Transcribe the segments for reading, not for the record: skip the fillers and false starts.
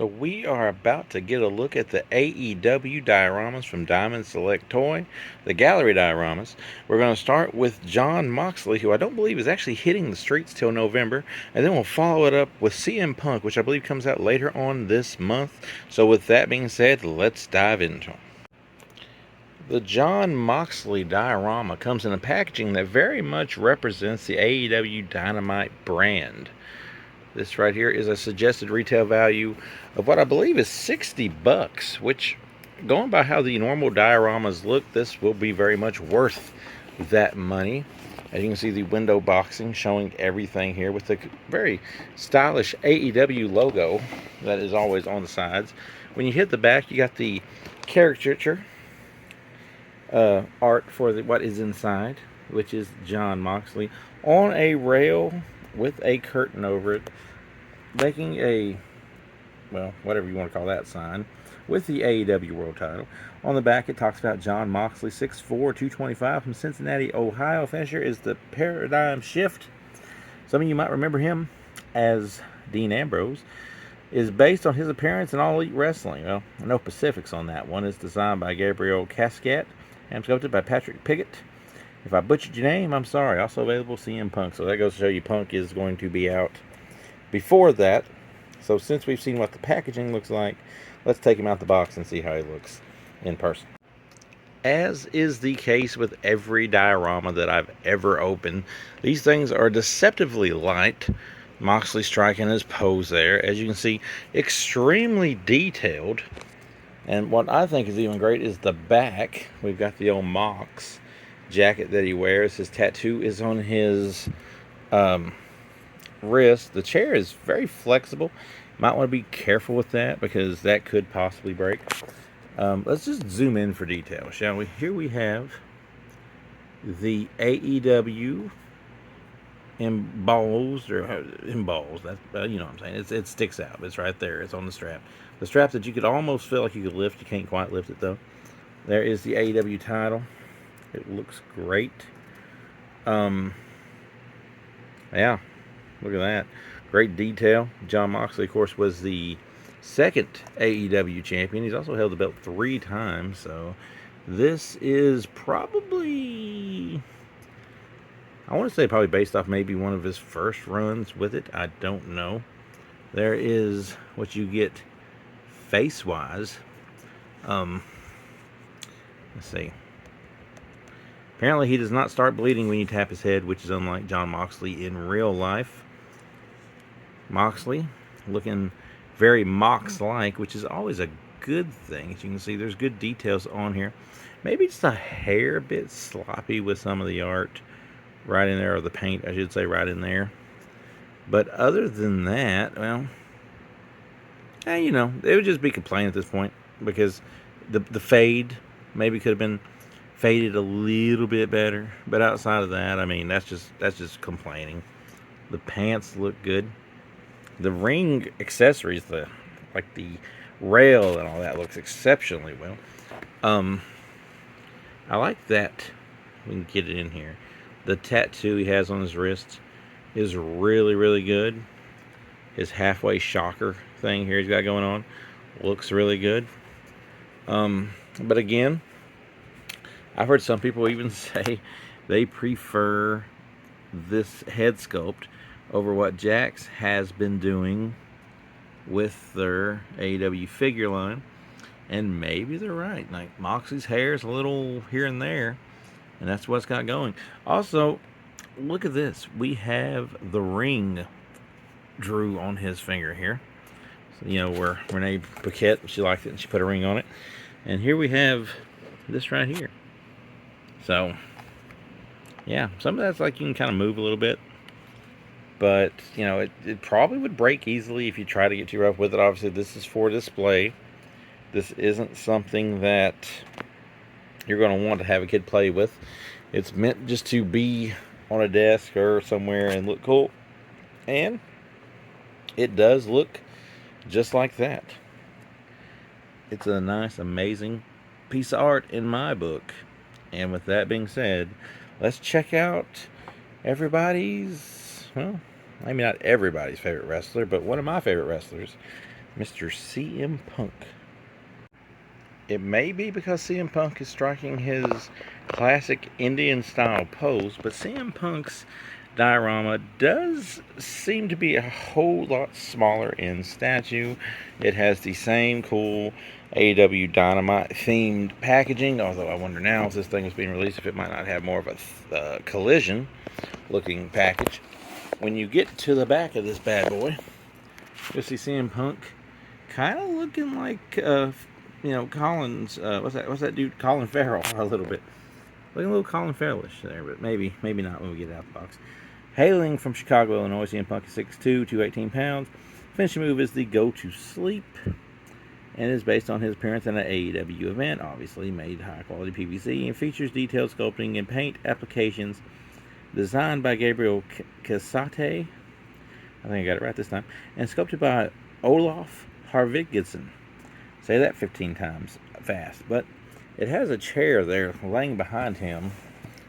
So we are about to get a look at the AEW dioramas from Diamond Select Toy, the gallery dioramas. We're going to start with John Moxley, who I don't believe is actually hitting the streets till November, and then we'll follow it up with CM Punk, which I believe comes out later on this month. So with that being said, let's dive into it. The John Moxley diorama comes in a packaging that very much represents the AEW Dynamite brand. This right here is a suggested retail value of what I believe is $60, which, going by how the normal dioramas look, this will be very much worth that money. As you can see, the window boxing showing everything here with the very stylish AEW logo that is always on the sides. When you hit the back, you got the caricature art for what is inside, which is John Moxley on a rail with a curtain over it, making a, well, whatever you want to call that sign, with the AEW World Title. On the back, it talks about John Moxley, 6'4", 225, from Cincinnati, Ohio. Finisher is the Paradigm Shift. Some of you might remember him as Dean Ambrose. Is based on his appearance in All Elite Wrestling. Well, no specifics on that one. It's designed by Gabriel Cascat and sculpted by Patrick Piggott. If I butchered your name, I'm sorry. Also available CM Punk. So that goes to show you Punk is going to be out before that. So since we've seen what the packaging looks like, let's take him out the box and see how he looks in person. As is the case with every diorama that I've ever opened, these things are deceptively light. Moxley striking his pose there. As you can see, extremely detailed. And what I think is even great is the back. We've got the old Mox jacket that he wears. His tattoo is on his wrist. The chair is very flexible. Might want to be careful with that because that could possibly break. Let's just zoom in for detail, shall we? Here we have the AEW embossed, that's you know what I'm saying. It sticks out. It's right there. It's on the strap. The strap that you could almost feel like you could lift. You can't quite lift it though. There is the AEW title. It looks great. Yeah, look at that. Great detail. John Moxley, of course, was the second AEW champion. He's also held the belt 3 times. So this is probably, I want to say probably based off maybe one of his first runs with it. I don't know. There is what you get face-wise. Let's see. Apparently he does not start bleeding when you tap his head, which is unlike John Moxley in real life. Moxley looking very Mox-like, which is always a good thing. As you can see, there's good details on here. Maybe just a hair bit sloppy with some of the art right in there, or the paint, I should say, right in there. But other than that, well, you know, it would just be complaining at this point because the fade maybe could have been faded a little bit better. But outside of that, I mean, that's just complaining. The pants look good. The ring accessories, like the rail and all that, looks exceptionally well. I like that. We can get it in here. The tattoo he has on his wrist is really, really good. His halfway shocker thing here he's got going on looks really good. But again, I've heard some people even say they prefer this head sculpt over what Jax has been doing with their AEW figure line. And maybe they're right. Like, Moxley's hair is a little here and there, and that's what's got going. Also, look at this. We have the ring Drew on his finger here. So, you know, where Renee Paquette, she liked it and she put a ring on it. And here we have this right here. So, yeah, some of that's like you can kind of move a little bit. But, you know, it probably would break easily if you try to get too rough with it. Obviously, this is for display. This isn't something that you're going to want to have a kid play with. It's meant just to be on a desk or somewhere and look cool. And it does look just like that. It's a nice, amazing piece of art in my book. And with that being said, let's check out everybody's, well, maybe not everybody's favorite wrestler, but one of my favorite wrestlers, Mr. CM Punk. It may be because CM Punk is striking his classic Indian style pose, but CM Punk's diorama does seem to be a whole lot smaller in statue. It has the same cool AEW Dynamite themed packaging, although I wonder now if this thing is being released if it might not have more of a collision looking package. When you get to the back of this bad boy, you'll see CM Punk kind of looking like Colin's what's that dude, Colin Farrell, a little bit. Looking a little Colin Farrellish there, but maybe not when we get it out of the box. Hailing from Chicago, Illinois, CM Punk is 6'2", 218 pounds. Finishing move is the Go to Sleep, and is based on his appearance in an AEW event. Obviously, made high quality PVC and features detailed sculpting and paint applications. Designed by Gabriel Casate, I think I got it right this time, and sculpted by Olaf Harvigsson. Say that 15 times fast, but it has a chair there laying behind him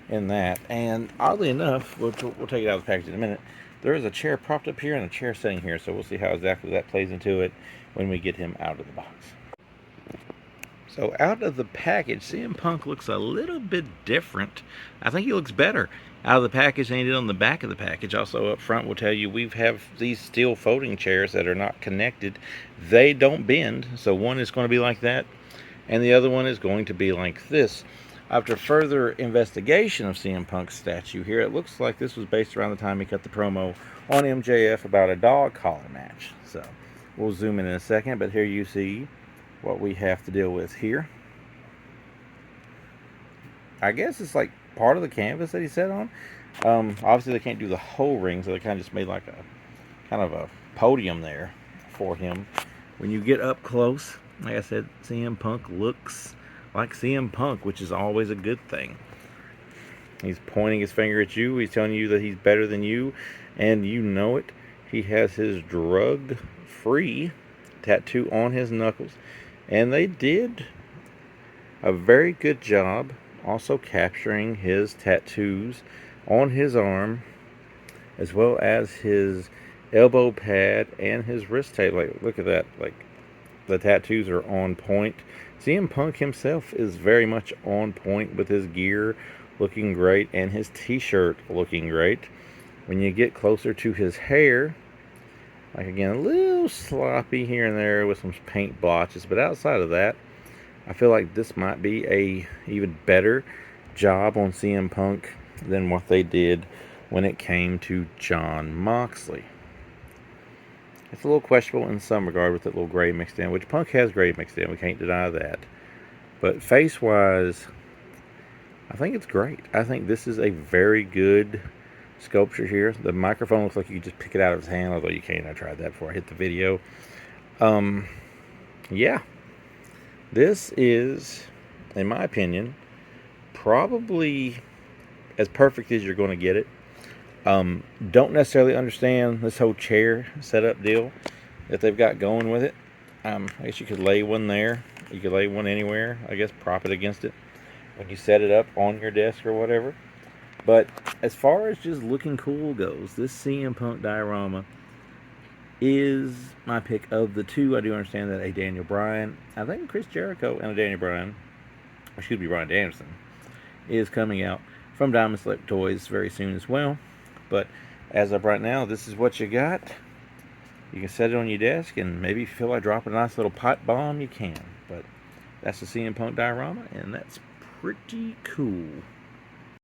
in that, and oddly enough, we'll take it out of the package in a minute, there is a chair propped up here and a chair sitting here, so we'll see how exactly that plays into it when we get him out of the box. So out of the package, CM Punk looks a little bit different. I think he looks better out of the package than he did on the back of the package. Also up front, we'll tell you we have these steel folding chairs that are not connected. They don't bend, so one is going to be like that, and the other one is going to be like this. After further investigation of CM Punk's statue here, it looks like this was based around the time he cut the promo on MJF about a dog collar match. So we'll zoom in a second, but here you see what we have to deal with here. I guess it's like part of the canvas that he set on. Obviously they can't do the whole ring, so they kind of just made like a kind of a podium there for him. When you get up close, like I said, CM Punk looks like CM Punk, which is always a good thing. He's pointing his finger at you. He's telling you that he's better than you, and you know it. He has his drug-free tattoo on his knuckles, and they did a very good job also capturing his tattoos on his arm, as well as his elbow pad and his wrist tape. Like, look at that. Like, the tattoos are on point. CM Punk himself is very much on point with his gear looking great and his t-shirt looking great. When you get closer to his hair, like again, a little sloppy here and there with some paint blotches, but outside of that, I feel like this might be a even better job on CM Punk than what they did when it came to Jon Moxley. It's a little questionable in some regard with that little gray mixed in, which Punk has gray mixed in. We can't deny that. But face-wise, I think it's great. I think this is a very good sculpture here. The microphone looks like you just pick it out of his hand, although you can't. I tried that before I hit the video. Yeah. This is, in my opinion, probably as perfect as you're going to get it. Don't necessarily understand this whole chair setup deal that they've got going with it. I guess you could lay one there. You could lay one anywhere. I guess prop it against it when you set it up on your desk or whatever. But as far as just looking cool goes, this CM Punk diorama is my pick of the two. I do understand that a Daniel Bryan, I think Chris Jericho and a Daniel Bryan, Bryan Danielson, is coming out from Diamond Select Toys very soon as well. But as of right now, this is what you got. You can set it on your desk, and maybe if you feel like dropping a nice little pipe bomb, you can. But that's the CM Punk diorama, and that's pretty cool.